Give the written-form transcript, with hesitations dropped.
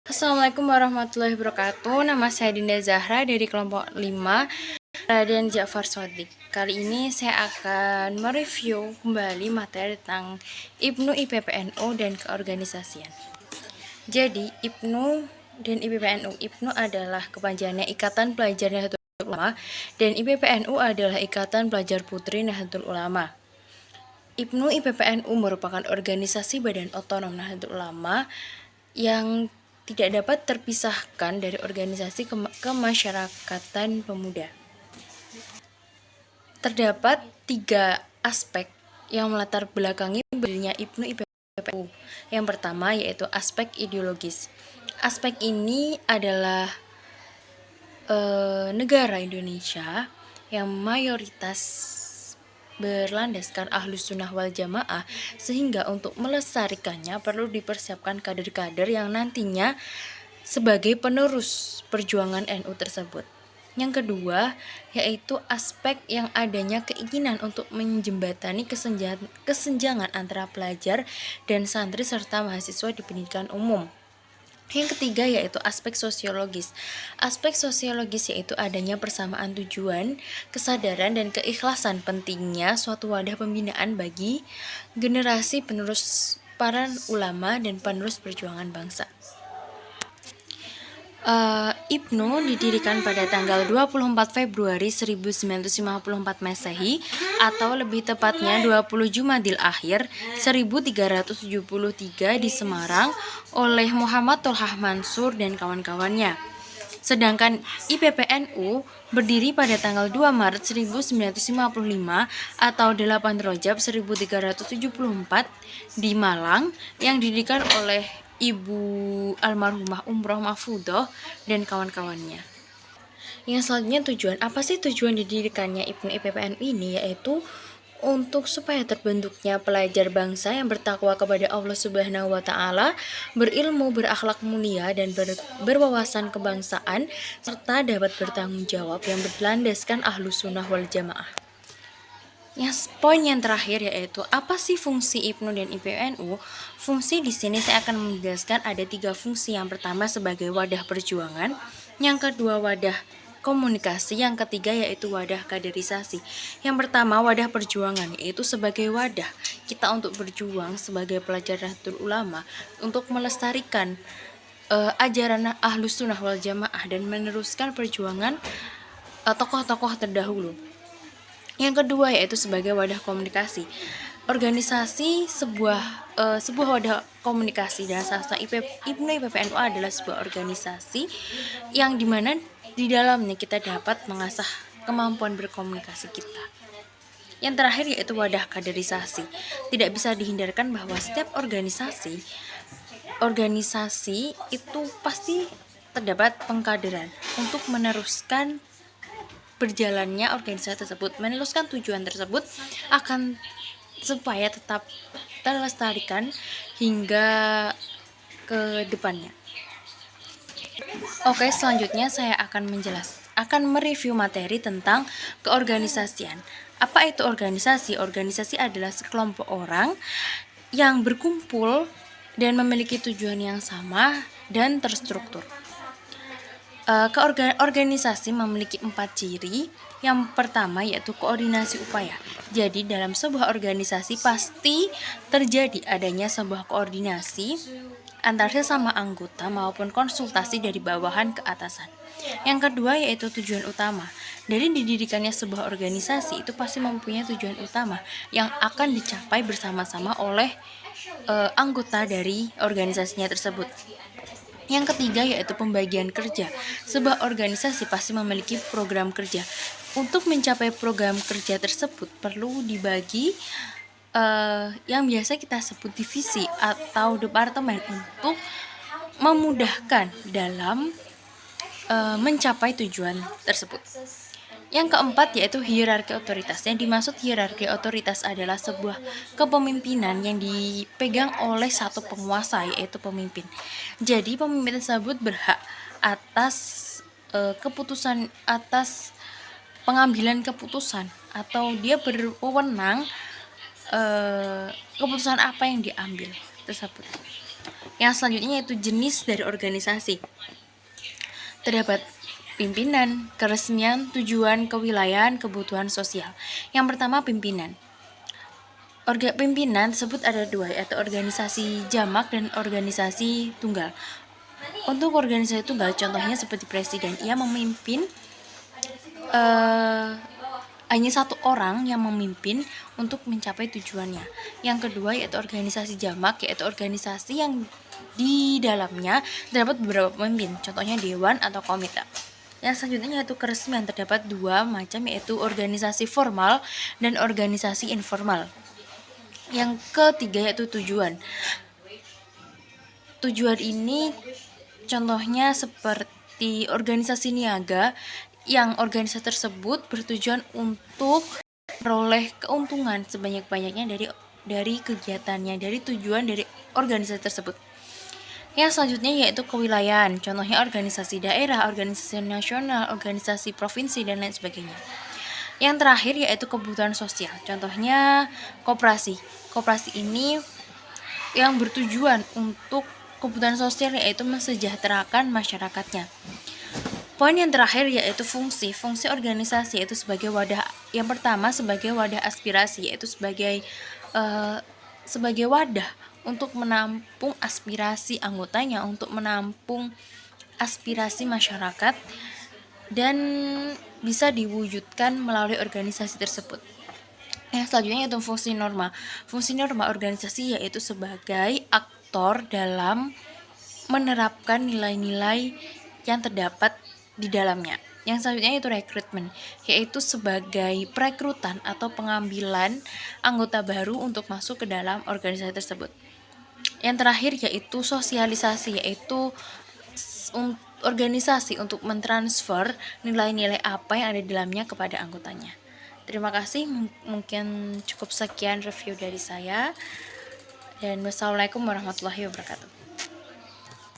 Assalamualaikum warahmatullahi wabarakatuh. Nama saya Dinda Zahra dari kelompok 5 Raden Ja'far Shadiq. Kali ini saya akan mereview kembali materi tentang IPNU IPPNU dan keorganisasian. Jadi IPNU dan IPPNU, IPNU adalah kepanjangannya Ikatan Pelajar Nahdlatul Ulama dan IPPNU adalah Ikatan Pelajar Putri Nahdlatul Ulama. IPNU IPPNU merupakan organisasi badan otonom Nahdlatul Ulama yang tidak dapat terpisahkan dari organisasi kemasyarakatan pemuda. Terdapat 3 aspek yang melatar belakangi berdirinya IPNU IPPNU. Yang pertama yaitu aspek ideologis. Aspek ini adalah negara Indonesia yang mayoritas berlandaskan Ahlus Sunnah wal Jamaah, sehingga untuk melestarikannya perlu dipersiapkan kader-kader yang nantinya sebagai penerus perjuangan NU tersebut. Yang kedua yaitu aspek yang adanya keinginan untuk menjembatani kesenjangan antara pelajar dan santri serta mahasiswa di pendidikan umum. Yang ketiga yaitu aspek sosiologis. Aspek sosiologis yaitu adanya persamaan tujuan, kesadaran, dan keikhlasan pentingnya suatu wadah pembinaan bagi generasi penerus para ulama dan penerus perjuangan bangsa. IPNU didirikan pada tanggal 24 Februari 1954 Masehi atau lebih tepatnya 20 Jumadil Akhir 1373 di Semarang oleh Muhammad Tholhah Mansur dan kawan-kawannya. Sedangkan IPPNU berdiri pada tanggal 2 Maret 1955 atau 8 Rajab 1374 di Malang yang didirikan oleh Ibu almarhumah Umroh Mahfudzoh dan kawan-kawannya. Yang selanjutnya tujuan. Apa sih tujuan didirikannya IPNU IPPNU ini? Yaitu untuk supaya terbentuknya pelajar bangsa yang bertakwa kepada Allah Subhanahu wa Ta'ala, berilmu, berakhlak mulia, dan berwawasan kebangsaan, serta dapat bertanggung jawab yang berlandaskan Ahlus Sunnah wal Jamaah. Yang poin yang terakhir yaitu apa sih fungsi IPNU dan IPPNU? Fungsi di sini saya akan menjelaskan ada 3 fungsi. Yang pertama sebagai wadah perjuangan, yang kedua wadah komunikasi, yang ketiga yaitu wadah kaderisasi. Yang pertama wadah perjuangan yaitu sebagai wadah kita untuk berjuang sebagai pelajar Nahdlatul Ulama untuk melestarikan ajaran Ahlus Sunnah wal Jamaah dan meneruskan perjuangan tokoh-tokoh terdahulu. Yang kedua yaitu sebagai wadah komunikasi. Organisasi sebuah wadah komunikasi dan sastra IPNU IPPNU adalah sebuah organisasi yang dimana di dalamnya kita dapat mengasah kemampuan berkomunikasi kita. Yang terakhir yaitu wadah kaderisasi. Tidak bisa dihindarkan bahwa setiap organisasi itu pasti terdapat pengkaderan untuk meneruskan berjalannya organisasi tersebut, meneruskan tujuan tersebut akan supaya tetap terlestarikan hingga ke depannya. Oke, selanjutnya saya akan mereview materi tentang keorganisasian. Apa itu organisasi? Organisasi adalah sekelompok orang yang berkumpul dan memiliki tujuan yang sama dan terstruktur. Organisasi memiliki 4 ciri. Yang pertama yaitu koordinasi upaya. Jadi dalam sebuah organisasi pasti terjadi adanya sebuah koordinasi antara sesama anggota maupun konsultasi dari bawahan ke atasan. Yang kedua yaitu tujuan utama. Dari didirikannya sebuah organisasi itu pasti mempunyai tujuan utama yang akan dicapai bersama-sama oleh anggota dari organisasinya tersebut. Yang ketiga yaitu pembagian kerja. Sebuah organisasi pasti memiliki program kerja. Untuk mencapai program kerja tersebut perlu dibagi yang biasa kita sebut divisi atau departemen untuk memudahkan dalam mencapai tujuan tersebut. Yang keempat yaitu hierarki otoritas. Yang dimaksud hierarki otoritas adalah sebuah kepemimpinan yang dipegang oleh satu penguasa yaitu pemimpin. Jadi pemimpin tersebut berhak atas keputusan, atas pengambilan keputusan, atau dia berwenang keputusan apa yang diambil tersebut. Yang selanjutnya yaitu jenis dari organisasi. Terdapat pimpinan, keresmian, tujuan, kewilayahan, kebutuhan sosial. Yang pertama, pimpinan. Pimpinan tersebut ada dua, yaitu organisasi jamak dan organisasi tunggal. Untuk organisasi tunggal, contohnya seperti presiden, ia memimpin hanya satu orang yang memimpin untuk mencapai tujuannya. Yang kedua yaitu organisasi jamak, yaitu organisasi yang di dalamnya terdapat beberapa pemimpin, contohnya dewan atau komite. Yang selanjutnya yaitu keresmian, terdapat dua macam, yaitu organisasi formal dan organisasi informal. Yang ketiga yaitu tujuan. Tujuan ini contohnya seperti organisasi niaga, yang organisasi tersebut bertujuan untuk memperoleh keuntungan sebanyak-banyaknya dari kegiatannya, dari tujuan dari organisasi tersebut. Yang selanjutnya yaitu kewilayahan, contohnya organisasi daerah, organisasi nasional, organisasi provinsi, dan lain sebagainya. Yang terakhir yaitu kebutuhan sosial, contohnya koperasi. Koperasi ini yang bertujuan untuk kebutuhan sosial, yaitu mensejahterakan masyarakatnya. Poin yang terakhir yaitu fungsi. Fungsi organisasi yaitu sebagai wadah. Yang pertama sebagai wadah aspirasi, yaitu sebagai wadah untuk menampung aspirasi anggotanya, untuk menampung aspirasi masyarakat, dan bisa diwujudkan melalui organisasi tersebut. Yang selanjutnya yaitu fungsi norma. Fungsi norma organisasi yaitu sebagai aktor dalam menerapkan nilai-nilai yang terdapat di dalamnya. Yang selanjutnya yaitu rekrutmen, yaitu sebagai perekrutan atau pengambilan anggota baru untuk masuk ke dalam organisasi tersebut. Yang terakhir yaitu sosialisasi, yaitu organisasi untuk mentransfer nilai-nilai apa yang ada di dalamnya kepada anggotanya. Terima kasih, mungkin cukup sekian review dari saya, dan wassalamualaikum warahmatullahi wabarakatuh.